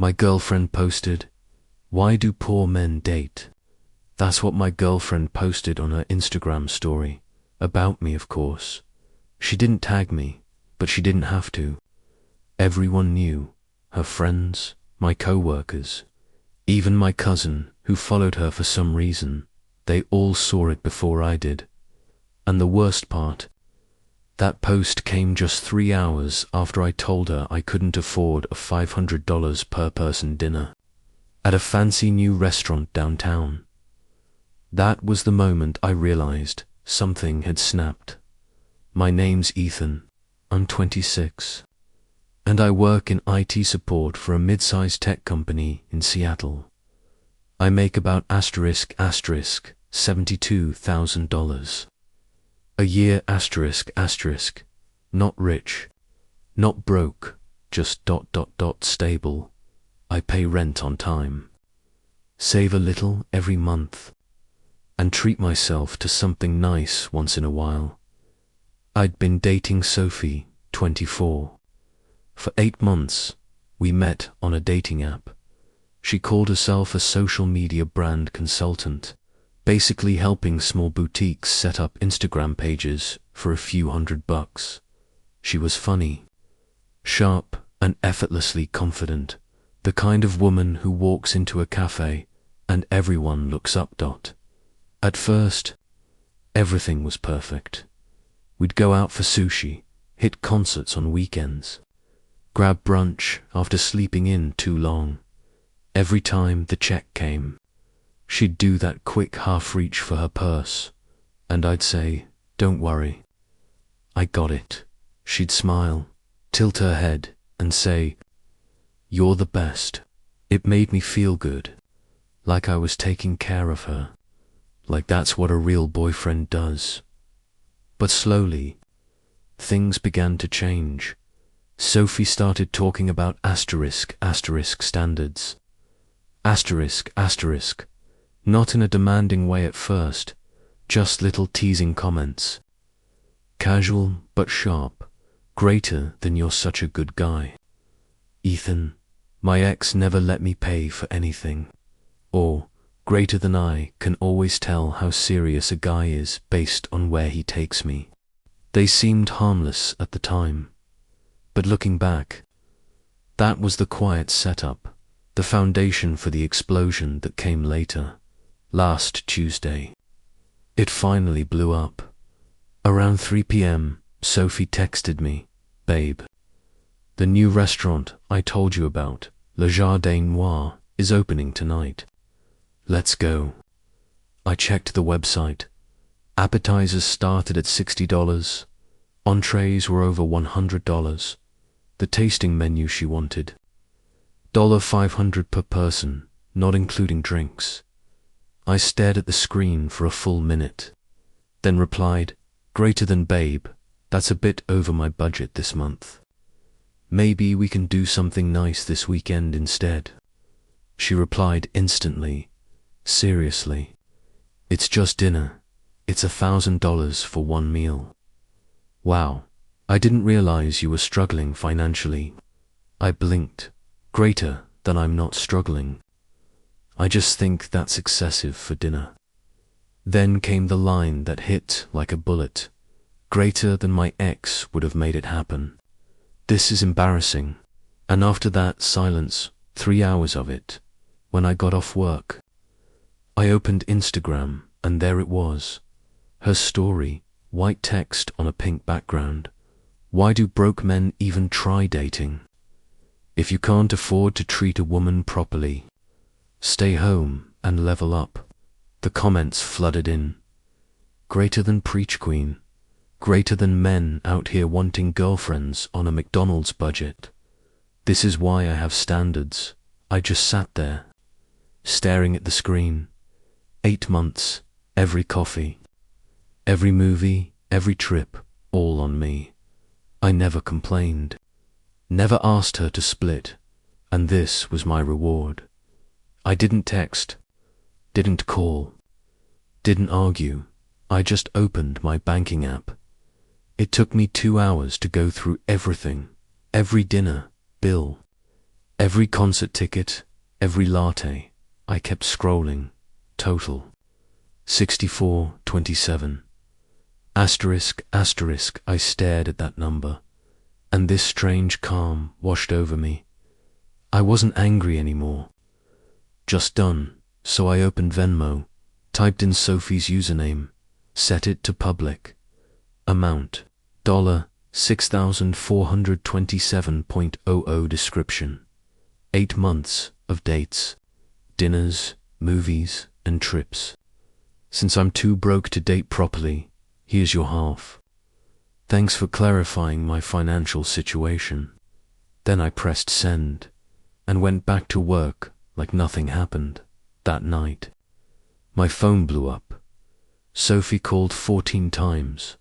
My girlfriend posted, "Why do poor men date?" That's what my girlfriend posted on her Instagram story. About me, of course. She didn't tag me, but she didn't have to. Everyone knew. Her friends, my co-workers, even my cousin, who followed her for some reason. They all saw it before I did. And the worst part, that post came just 3 hours after I told her I couldn't afford a $500 per person dinner at a fancy new restaurant downtown. That was the moment I realized something had snapped. My name's Ethan. I'm 26. And I work in IT support for a mid-sized tech company in Seattle. I make about $72,000 a year **. Not rich, not broke, just ... stable. I pay rent on time, save a little every month, and treat myself to something nice once in a while. I'd been dating Sophie, 24. For 8 months, we met on a dating app. She called herself a social media brand consultant, basically helping small boutiques set up Instagram pages for a few $100. She was funny, sharp, and effortlessly confident, the kind of woman who walks into a cafe and everyone looks up. At first, everything was perfect. We'd go out for sushi, hit concerts on weekends, grab brunch after sleeping in too long. Every time the check came, she'd do that quick half reach for her purse, and I'd say, "Don't worry, I got it." She'd smile, tilt her head, and say, "You're the best." It made me feel good, like I was taking care of her, like that's what a real boyfriend does. But slowly, things began to change. Sophie started talking about standards. Not in a demanding way at first, just little teasing comments. Casual but sharp, greater than "You're such a good guy." Ethan, my ex never let me pay for anything. Or, greater than I can always tell how serious a guy is based on where he takes me. They seemed harmless at the time. But looking back, that was the quiet setup, the foundation for the explosion that came later. Last Tuesday, it finally blew up. Around 3 p.m., Sophie texted me, "Babe, the new restaurant I told you about, Le Jardin Noir, is opening tonight. Let's go." I checked the website. Appetizers started at $60. Entrees were over $100. The tasting menu she wanted, $500 per person, not including drinks. I stared at the screen for a full minute, then replied, "Greater than babe, that's a bit over my budget this month. Maybe we can do something nice this weekend instead." She replied instantly, "Seriously, it's just dinner. It's $1,000 for one meal." Wow, I didn't realize you were struggling financially. I blinked. Greater than I'm not struggling. I just think that's excessive for dinner. Then came the line that hit like a bullet. Greater than my ex would have made it happen. This is embarrassing. And after that silence, 3 hours of it, when I got off work, I opened Instagram and there it was. Her story, white text on a pink background. Why do broke men even try dating? If you can't afford to treat a woman properly, stay home and level up. The comments flooded in. Greater than preach queen. Greater than men out here wanting girlfriends on a McDonald's budget. This is why I have standards. I just sat there, staring at the screen. 8 months, every coffee, every movie, every trip, all on me. I never complained, never asked her to split, and this was my reward. I didn't text, didn't call, didn't argue. I just opened my banking app. It took me 2 hours to go through everything, every dinner, bill, Every concert ticket, every latte, I kept scrolling. Total 64.27. Asterisk, asterisk, I stared at that number, and this strange calm washed over me. I wasn't angry anymore. Just done, so I opened Venmo, typed in Sophie's username, set it to public. Amount, $6,427.00 description. 8 months of dates, dinners, movies, and trips. Since I'm too broke to date properly, here's your half. Thanks for clarifying my financial situation. Then I pressed send and went back to work like nothing happened. That night, my phone blew up. Sophie called 14 times.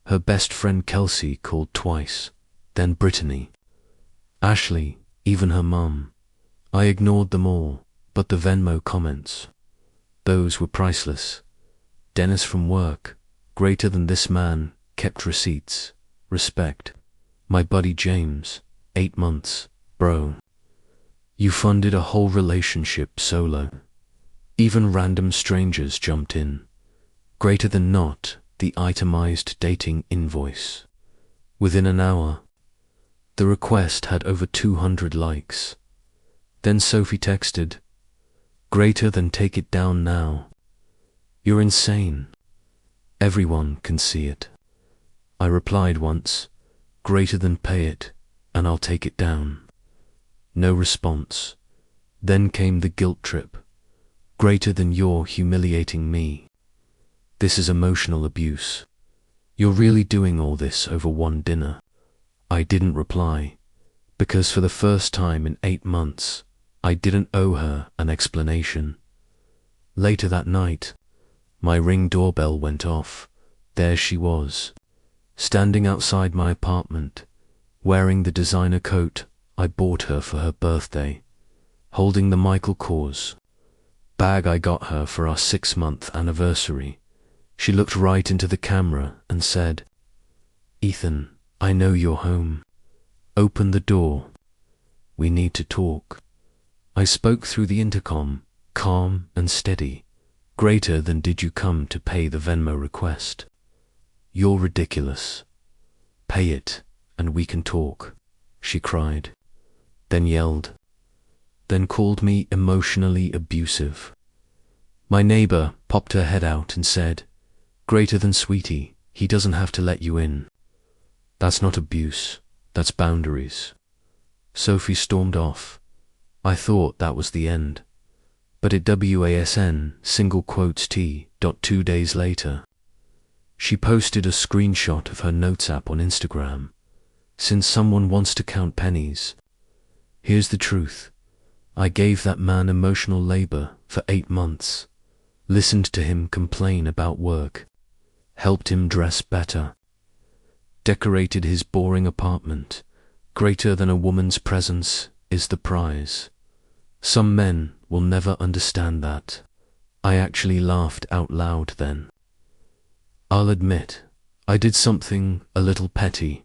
Her best friend Kelsey called twice, then Brittany, Ashley, even her mum. I ignored them all, but the Venmo comments. Those were priceless. Dennis from work, greater than this man, kept receipts. Respect. My buddy James, 8 months, bro. You funded a whole relationship solo. Even random strangers jumped in. Greater than not, the itemized dating invoice. Within an hour, the request had over 200 likes. Then Sophie texted, greater than take it down now. You're insane. Everyone can see it. I replied once, greater than pay it, and I'll take it down. No response. Then came the guilt trip. Greater than you're humiliating me. This is emotional abuse. You're really doing all this over one dinner. I didn't reply, because for the first time in 8 months, I didn't owe her an explanation. Later that night, my Ring doorbell went off. There she was, standing outside my apartment, wearing the designer coat I bought her for her birthday, holding the Michael Kors bag I got her for our 6-month anniversary. She looked right into the camera and said, Ethan, I know you're home. Open the door. We need to talk. I spoke through the intercom, calm and steady. Greater than did you come to pay the Venmo request? You're ridiculous. Pay it, and we can talk, she cried, then yelled, then called me emotionally abusive. My neighbor popped her head out and said, greater than sweetie, he doesn't have to let you in. That's not abuse, that's boundaries. Sophie stormed off. I thought that was the end. But it WASN, single quotes T. 2 days later, she posted a screenshot of her notes app on Instagram. Since someone wants to count pennies, here's the truth. I gave that man emotional labor for 8 months, listened to him complain about work, helped him dress better, decorated his boring apartment. Greater than a woman's presence is the prize. Some men will never understand that. I actually laughed out loud then. I'll admit, I did something a little petty.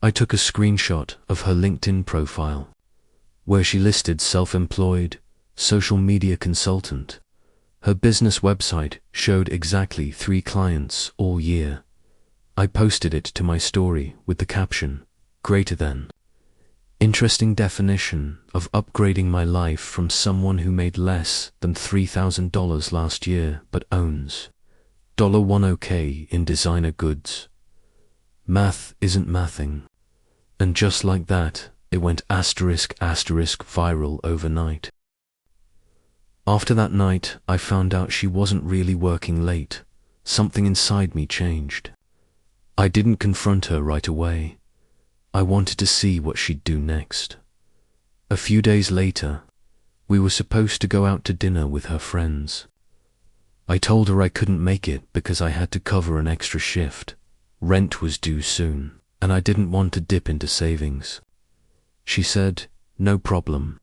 I took a screenshot of her LinkedIn profile, where she listed self-employed, social media consultant. Her business website showed exactly 3 clients all year. I posted it to my story with the caption, greater than. Interesting definition of upgrading my life from someone who made less than $3,000 last year but owns $10K in designer goods. Math isn't mathing. And just like that, it went asterisk asterisk viral overnight. After that night, I found out she wasn't really working late. Something inside me changed. I didn't confront her right away. I wanted to see what she'd do next. A few days later, we were supposed to go out to dinner with her friends. I told her I couldn't make it because I had to cover an extra shift. Rent was due soon, and I didn't want to dip into savings. She said, no problem,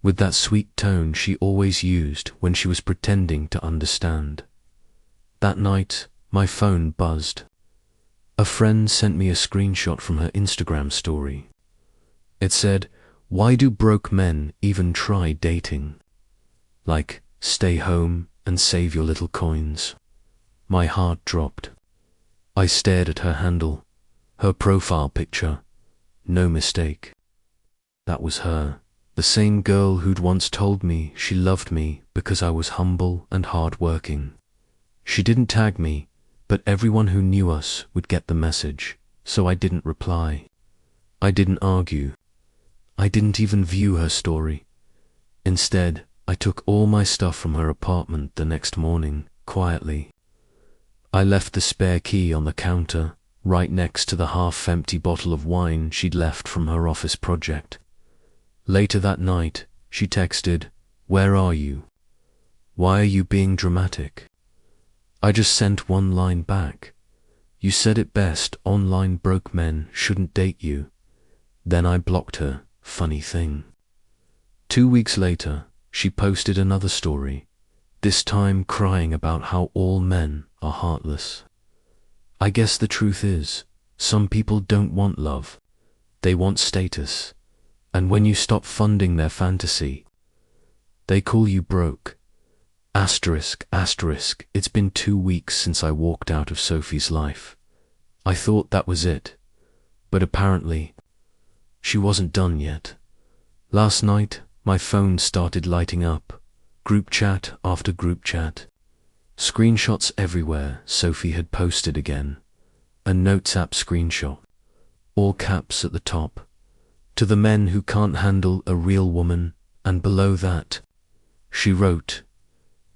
with that sweet tone she always used when she was pretending to understand. That night, my phone buzzed. A friend sent me a screenshot from her Instagram story. It said, Why do broke men even try dating? Like, stay home and save your little coins. My heart dropped. I stared at her handle, her profile picture. No mistake. That was her, the same girl who'd once told me she loved me because I was humble and hard-working. She didn't tag me, but everyone who knew us would get the message, so I didn't reply. I didn't argue. I didn't even view her story. Instead, I took all my stuff from her apartment the next morning, quietly. I left the spare key on the counter, right next to the half-empty bottle of wine she'd left from her office project. Later that night, she texted, "Where are you? Why are you being dramatic?" I just sent one line back. "You said it best, online broke men shouldn't date you." Then I blocked her, funny thing. 2 weeks later, she posted another story, this time crying about how all men are heartless. I guess the truth is, some people don't want love. They want status. And when you stop funding their fantasy, they call you broke. Asterisk, asterisk, it's been 2 weeks since I walked out of Sophie's life. I thought that was it. But apparently, she wasn't done yet. Last night, my phone started lighting up. Group chat after group chat. Screenshots everywhere Sophie had posted again. A Notes app screenshot. All caps at the top. "To the men who can't handle a real woman," and below that, she wrote,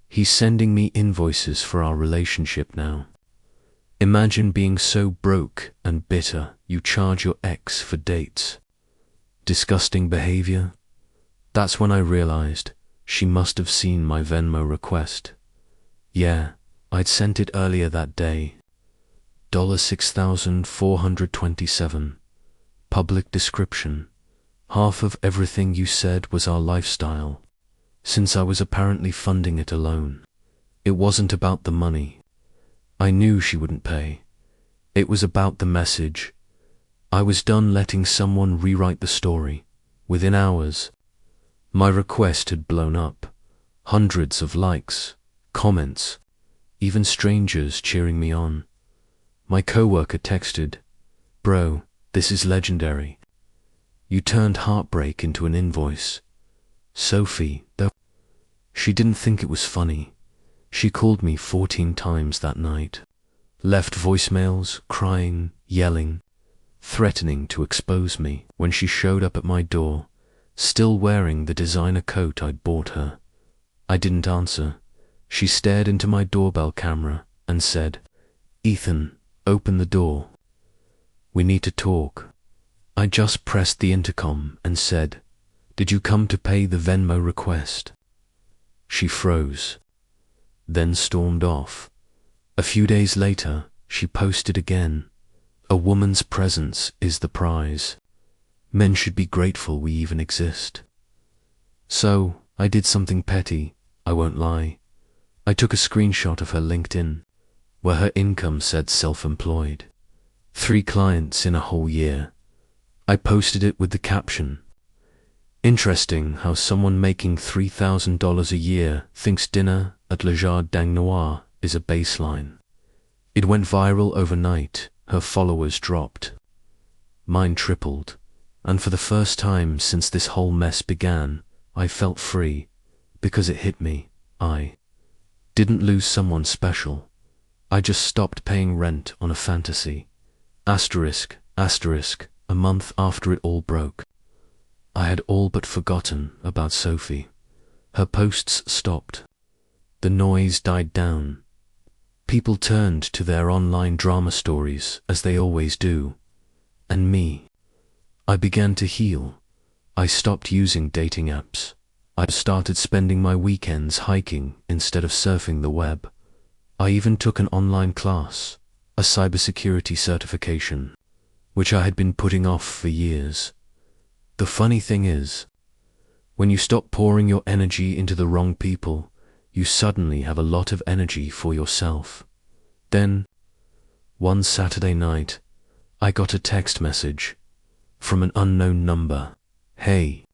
"He's sending me invoices for our relationship now." Imagine being so broke and bitter you charge your ex for dates. Disgusting behavior. That's when I realized she must have seen my Venmo request. Yeah, I'd sent it earlier that day. $6,427. Public description. Half of everything you said was our lifestyle. Since I was apparently funding it alone, it wasn't about the money. I knew she wouldn't pay. It was about the message. I was done letting someone rewrite the story. Within hours, my request had blown up. Hundreds of likes, comments, even strangers cheering me on. My coworker texted, "Bro, this is legendary. You turned heartbreak into an invoice." Sophie, though, she didn't think it was funny. She called me 14 times that night. Left voicemails, crying, yelling, threatening to expose me when she showed up at my door, still wearing the designer coat I'd bought her. I didn't answer. She stared into my doorbell camera and said, "Ethan, open the door. We need to talk." I just pressed the intercom and said, "Did you come to pay the Venmo request?" She froze, then stormed off. A few days later, she posted again, "A woman's presence is the prize. Men should be grateful we even exist." So, I did something petty, I won't lie. I took a screenshot of her LinkedIn, where her income said self-employed. 3 clients in a whole year. I posted it with the caption, "Interesting how someone making $3,000 a year thinks dinner at Le Jardin Noir is a baseline." It went viral overnight. Her followers dropped. Mine tripled. And for the first time since this whole mess began, I felt free, because it hit me. I didn't lose someone special. I just stopped paying rent on a fantasy. Asterisk, asterisk, a month after it all broke. I had all but forgotten about Sophie. Her posts stopped. The noise died down. People turned to their online drama stories, as they always do. And me. I began to heal. I stopped using dating apps. I started spending my weekends hiking instead of surfing the web. I even took an online class, a cybersecurity certification, which I had been putting off for years. The funny thing is, when you stop pouring your energy into the wrong people, you suddenly have a lot of energy for yourself. Then, one Saturday night, I got a text message from an unknown number. "Hey,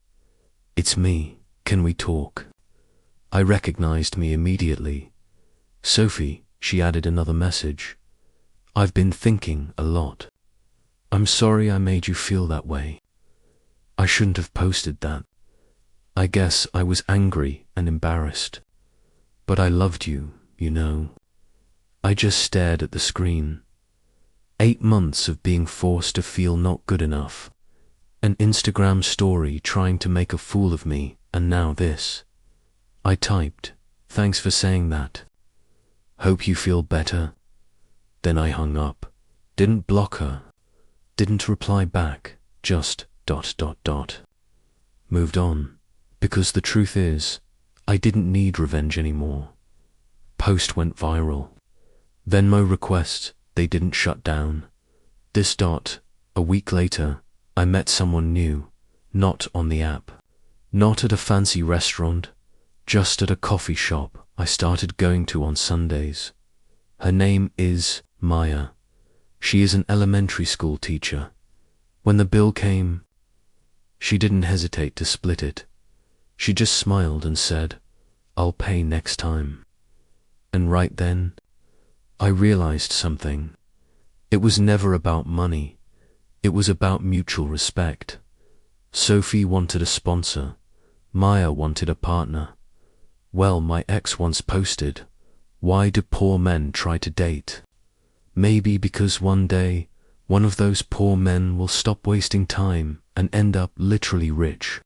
"It's me, can we talk?" I recognized me immediately. "Sophie," she added another message. "I've been thinking a lot. I'm sorry I made you feel that way. I shouldn't have posted that. I guess I was angry and embarrassed. But I loved you, you know." I just stared at the screen. 8 months of being forced to feel not good enough. An Instagram story trying to make a fool of me, and now this. I typed, "Thanks for saying that. Hope you feel better." Then I hung up. Didn't block her. Didn't reply back. Just ... Moved on. Because the truth is, I didn't need revenge anymore. Post went viral. Venmo request, they didn't shut down. A week later, I met someone new, not on the app. Not at a fancy restaurant, just at a coffee shop I started going to on Sundays. Her name is Maya. She is an elementary school teacher. When the bill came, she didn't hesitate to split it. She just smiled and said, "I'll pay next time." And right then, I realized something. It was never about money. It was about mutual respect. Sophie wanted a sponsor. Maya wanted a partner. Well, my ex once posted, "Why do poor men try to date?" Maybe because one day, one of those poor men will stop wasting time and end up literally rich.